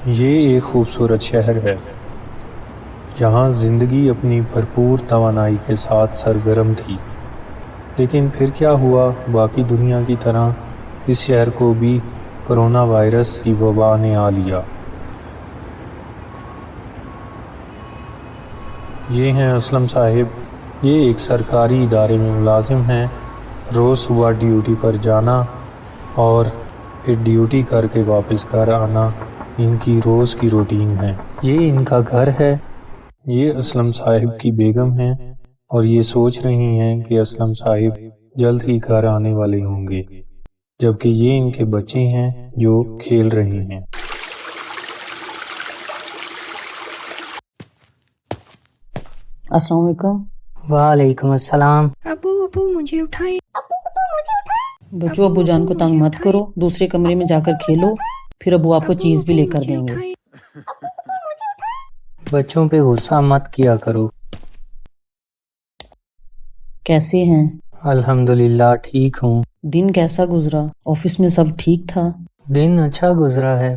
یہ ایک خوبصورت شہر ہے۔ یہاں زندگی اپنی بھرپور توانائی کے ساتھ سرگرم تھی، لیکن پھر کیا ہوا؟ باقی دنیا کی طرح اس شہر کو بھی کرونا وائرس کی وبا نے آ لیا۔ یہ ہیں اسلم صاحب، یہ ایک سرکاری ادارے میں ملازم ہیں۔ روز صبح ڈیوٹی پر جانا اور پھر ڈیوٹی کر کے واپس گھر آنا ان کی روز کی روٹین ہے۔ یہ ان کا گھر ہے۔ یہ اسلم صاحب کی بیگم ہیں اور یہ سوچ رہی ہیں کہ اسلم صاحب جلد ہی گھر آنے والے ہوں گے، جبکہ یہ ان کے بچے ہیں جو کھیل رہے ہیں۔ السلام علیکم۔ وعلیکم السلام۔ ابو مجھے اٹھائیں۔ بچوں، ابو جان کو تنگ مت کرو، دوسرے کمرے میں جا کر کھیلو، پھر ابو آپ کو چیز بھی لے کر دیں گے۔ بچوں پہ غصہ مت کیا کرو۔ کیسے ہیں؟ الحمدللہ ٹھیک ہوں۔ دن کیسا گزرا؟ آفس میں سب ٹھیک تھا؟ دن اچھا گزرا ہے،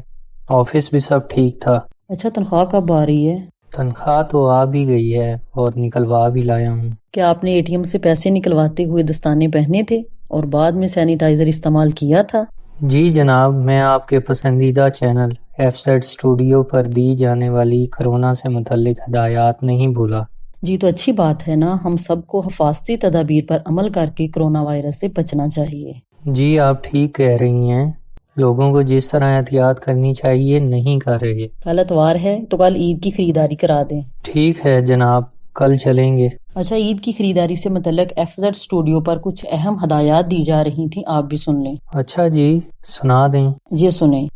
آفس بھی سب ٹھیک تھا۔ اچھا، تنخواہ کب آ رہی ہے؟ تنخواہ تو آ بھی گئی ہے اور نکلوا بھی لایا ہوں۔ کیا آپ نے اے ٹی ایم سے پیسے نکلواتے ہوئے دستانے پہنے تھے اور بعد میں سینیٹائزر استعمال کیا تھا؟ جی جناب، میں آپ کے پسندیدہ چینل FZ اسٹوڈیو پر دی جانے والی کرونا سے متعلق ہدایات نہیں بھولا۔ جی تو اچھی بات ہے نا، ہم سب کو حفاظتی تدابیر پر عمل کر کے کرونا وائرس سے بچنا چاہیے۔ جی آپ ٹھیک کہہ رہی ہیں، لوگوں کو جس طرح احتیاط کرنی چاہیے نہیں کر رہے۔ کل اتوار ہے تو کل عید کی خریداری کرا دیں۔ ٹھیک ہے جناب، کل چلیں گے۔ اچھا، عید کی خریداری سے متعلق FZ اسٹوڈیو پر کچھ اہم ہدایات دی جا رہی تھیں، آپ بھی سن لیں۔ اچھا جی، سنا دیں۔ یہ سنیں۔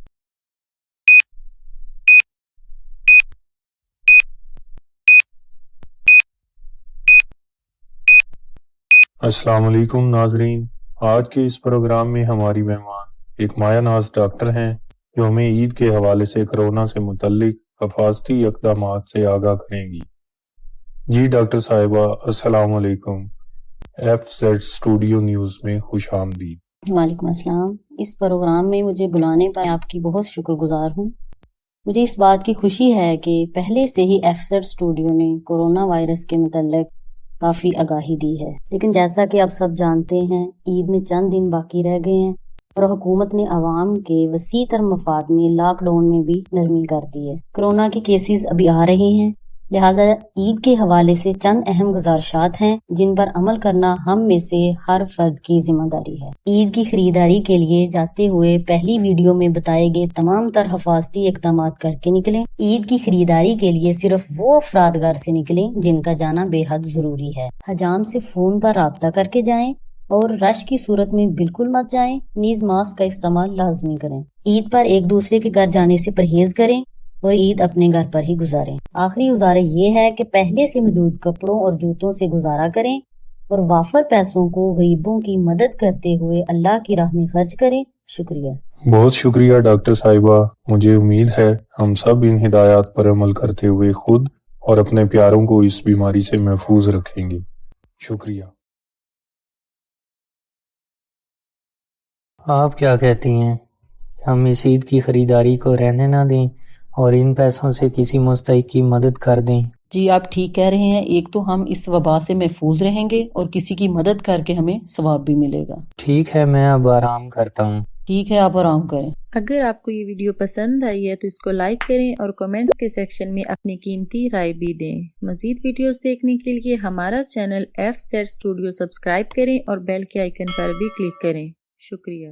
السلام علیکم ناظرین، آج کے اس پروگرام میں ہماری مہمان ایک مایہ ناز ڈاکٹر ہیں جو ہمیں عید کے حوالے سے کرونا سے متعلق حفاظتی اقدامات سے آگاہ کریں گی۔ جی ڈاکٹر صاحبہ، السلام علیکم۔ FZ اسٹوڈیو نیوز میں خوش آمدید۔ وعلیکم السلام۔ اس پروگرام میں مجھے بلانے پر آپ کی بہت شکر گزار ہوں۔ مجھے اس بات کی خوشی ہے کہ پہلے سے ہی FZ اسٹوڈیو نے کورونا وائرس کے متعلق کافی آگاہی دی ہے، لیکن جیسا کہ آپ سب جانتے ہیں عید میں چند دن باقی رہ گئے ہیں اور حکومت نے عوام کے وسیع تر مفاد میں لاک ڈاؤن میں بھی نرمی کر دی ہے۔ کورونا کے کیسز ابھی آ رہے ہیں، لہٰذا عید کے حوالے سے چند اہم گزارشات ہیں جن پر عمل کرنا ہم میں سے ہر فرد کی ذمہ داری ہے۔ عید کی خریداری کے لیے جاتے ہوئے پہلی ویڈیو میں بتائے گئے تمام تر حفاظتی اقدامات کر کے نکلیں۔ عید کی خریداری کے لیے صرف وہ افراد گھر سے نکلیں جن کا جانا بے حد ضروری ہے۔ حجام سے فون پر رابطہ کر کے جائیں اور رش کی صورت میں بالکل مت جائیں، نیز ماسک کا استعمال لازمی کریں۔ عید پر ایک دوسرے کے گھر جانے سے پرہیز کریں اور عید اپنے گھر پر ہی گزاریں۔ آخری گزارش یہ ہے کہ پہلے سے موجود کپڑوں اور جوتوں سے گزارا کریں اور وافر پیسوں کو غریبوں کی مدد کرتے ہوئے اللہ کی راہ میں خرچ کریں۔ شکریہ۔ بہت شکریہ ڈاکٹر صاحبہ، مجھے امید ہے ہم سب ان ہدایات پر عمل کرتے ہوئے خود اور اپنے پیاروں کو اس بیماری سے محفوظ رکھیں گے۔ شکریہ۔ آپ کیا کہتی ہیں، ہم اس عید کی خریداری کو رہنے نہ دیں اور ان پیسوں سے کسی مستحق کی مدد کر دیں؟ جی آپ ٹھیک کہہ رہے ہیں، ایک تو ہم اس وبا سے محفوظ رہیں گے اور کسی کی مدد کر کے ہمیں ثواب بھی ملے گا۔ ٹھیک ہے، میں اب آرام کرتا ہوں۔ ٹھیک ہے، آپ آرام کریں۔ اگر آپ کو یہ ویڈیو پسند آئی ہے تو اس کو لائک کریں اور کمنٹس کے سیکشن میں اپنی قیمتی رائے بھی دیں۔ مزید ویڈیوز دیکھنے کے لیے ہمارا چینل FZ اسٹوڈیو سبسکرائب کریں اور بیل کے آئیکن پر بھی کلک کریں۔ شکریہ۔